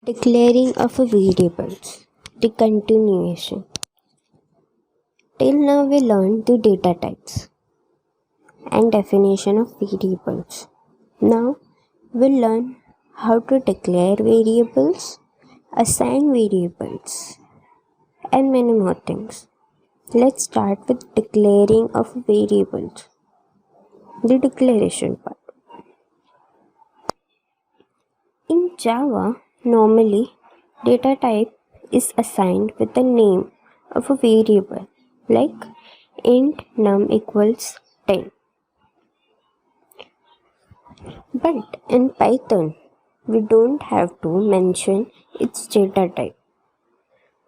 Declaring of a variables. The continuation. Till now we learned the data types and definition of variables. Now we'll learn how to declare variables, assign variables, and many more things. Let's start with declaring of variables. The declaration part. In Java, normally data type is assigned with the name of a variable like int num equals 10. But in Python, we don't have to mention its data type.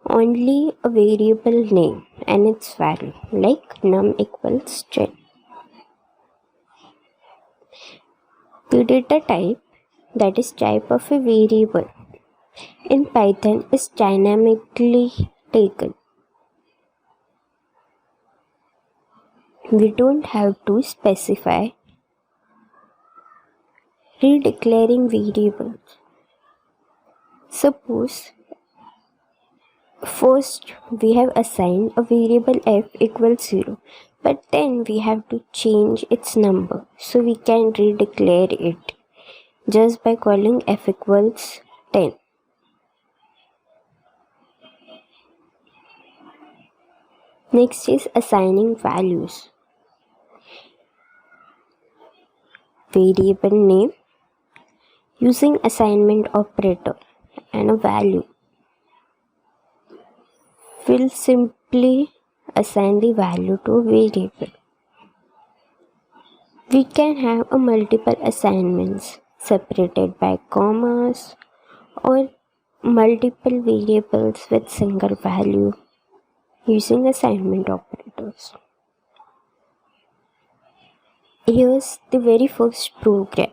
Only a variable name and its value like num equals 10. The data type, that is type of a variable, in Python is dynamically taken. We don't have to specify redeclaring variables. Suppose first we have assigned a variable f equals 0, but then we have to change its number, so we can redeclare it just by calling f equals 10. Next is assigning values. Variable name using assignment operator and a value. We'll simply assign the value to a variable. We can have a multiple assignments separated by commas or multiple variables with single value using assignment operators. Here's the very first program.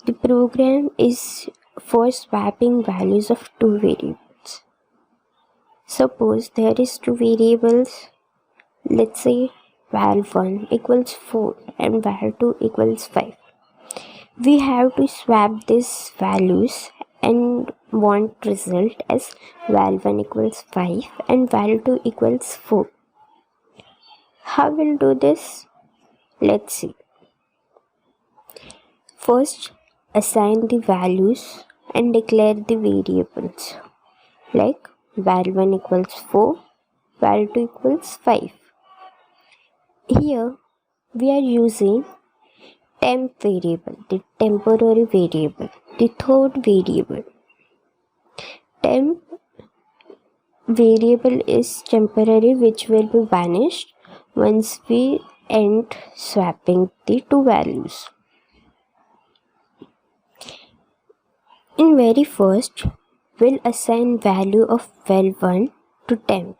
The program is for swapping values of two variables. Suppose there is two variables, let's say val1 equals 4 and val2 equals 5. We have to swap these values and want result as val1 equals 5 and val2 equals 4. How we'll do this? Let's see. First, assign the values and declare the variables like val1 equals 4, val2 equals 5. Here we are using temp variable, the temporary variable, the third variable. Temp variable is temporary, which will be vanished once we end swapping the two values. In very first, we'll assign value of val1 to temp,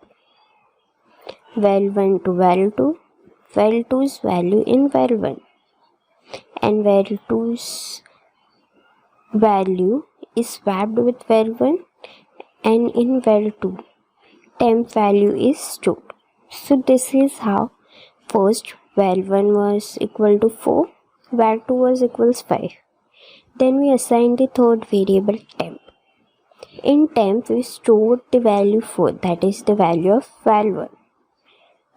val1 to val2, val2's value in val1, and val2's value is swapped with val1, and in val2 temp value is stored. So this is how first val1 was equal to 4, val2 was equals 5. Then we assign the third variable temp. In temp we stored the value 4, that is the value of val1.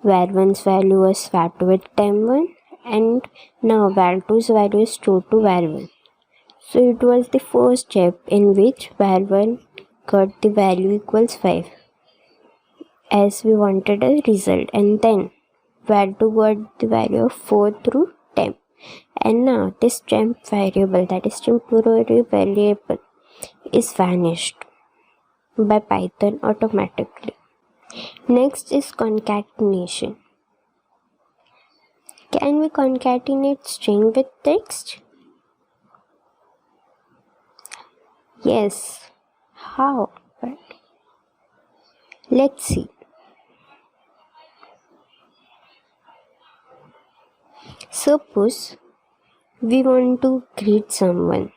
Val1's value was swapped with temp1 and now val2's value is stored to val1. So it was the first step in which val1 got the value equals 5 as we wanted a result, and then val2 got the value of 4 through temp. And now this temp variable, that is temporary variable, is vanished by Python automatically. Next is concatenation. Can we concatenate string with text? Yes. How? But let's see. Suppose we want to greet someone.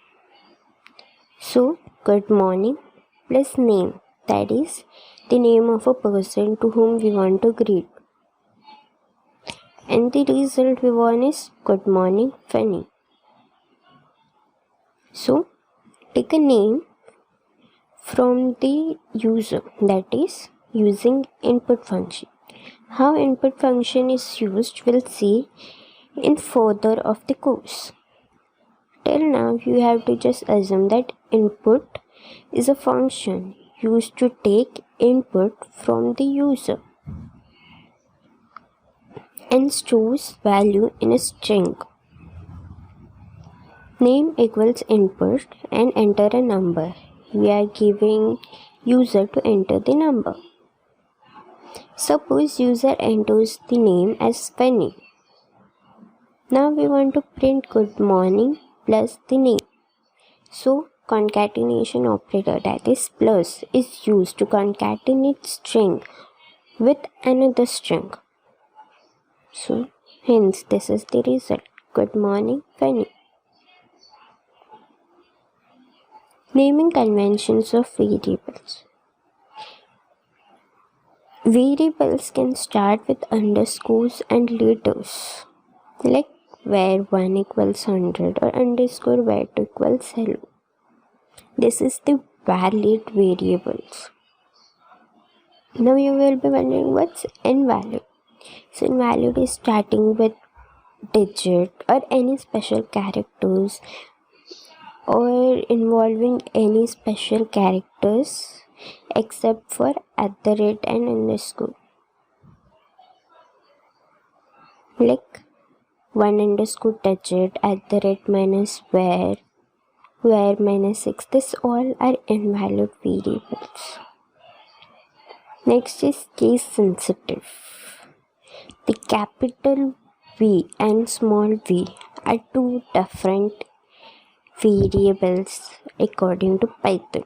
So, good morning plus name, that is the name of a person to whom we want to greet. And the result we want is good morning funny. So, take a name from the user, that is using input function. How input function is used we'll see in further of the course. Till now you have to just assume that input is a function used to take input from the user and stores value in a string. Name equals input and enter a number. We are giving user to enter the number. Suppose user enters the name as Penny. Now we want to print good morning plus the name. So concatenation operator, that is plus, is used to concatenate string with another string. So hence this is the result. Good morning Penny. Naming conventions of variables. Variables can start with underscores and letters, like where 1 equals 100 or underscore where 2 equals hello. This is the valid variables. Now you will be wondering what's invalid. So invalid is starting with digit or any special characters or involving any special characters except for @ and underscore, like 1 underscore digit, @ minus where minus 6. This all are invalid variables. Next is case sensitive. The capital V and small v are two different variables according to Python.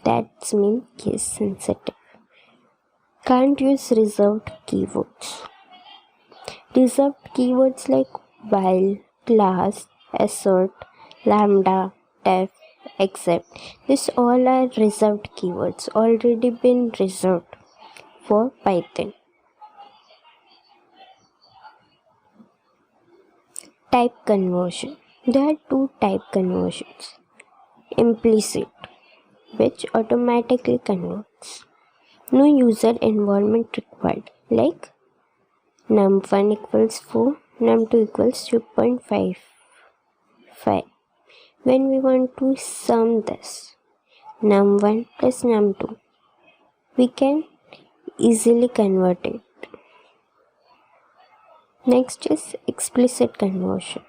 That means case sensitive. Can't use reserved keywords. Reserved keywords like while, class, assert, lambda, def, except. These all are reserved keywords, already been reserved for Python. Type conversion. There are two type conversions. Implicit, which automatically converts. No user involvement required, like num1 equals 4, num2 equals 2.55. When we want to sum this, num1 plus num2, we can easily convert it. Next is explicit conversion.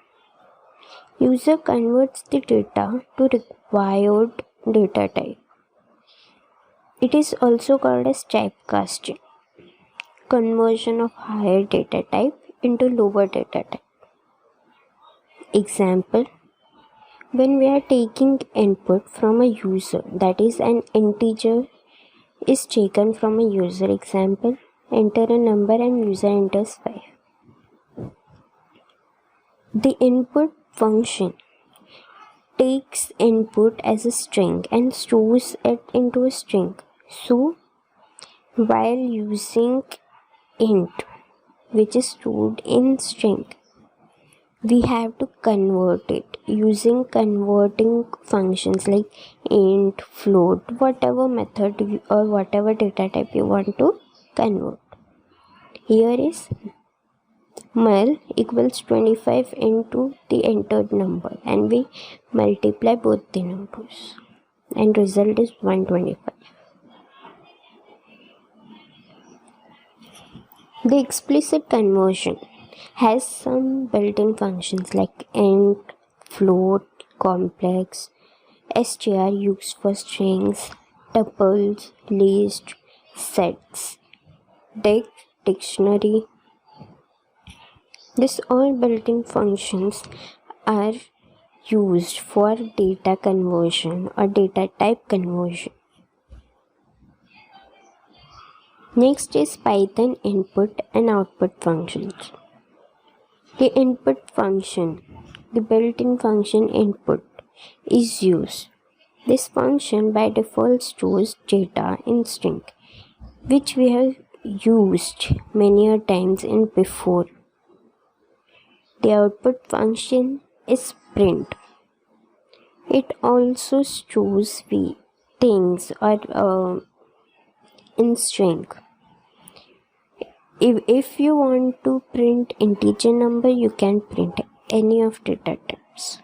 User converts the data to required data type. It is also called as typecasting. Conversion of higher data type into lower data type. Example, when we are taking input from a user, that is an integer is taken from a user. Example, enter a number and user enters 5. The input function takes input as a string and stores it into a string. So while using int, which is stored in string, we have to convert it using converting functions like int, float, whatever method or whatever data type you want to convert. Here is mul equals 25 into the entered number, and we multiply both the numbers and result is 125. The explicit conversion has some built-in functions like int, float, complex, str used for strings, tuples, list, sets, dict, dictionary. These all built-in functions are used for data conversion or data type conversion. Next is Python input and output functions. The input function, the built-in function input, is used. This function by default stores data in string, which we have used many times in before. The output function is print. It also stores v, things or in string. If you want to print integer number, you can print any of data types.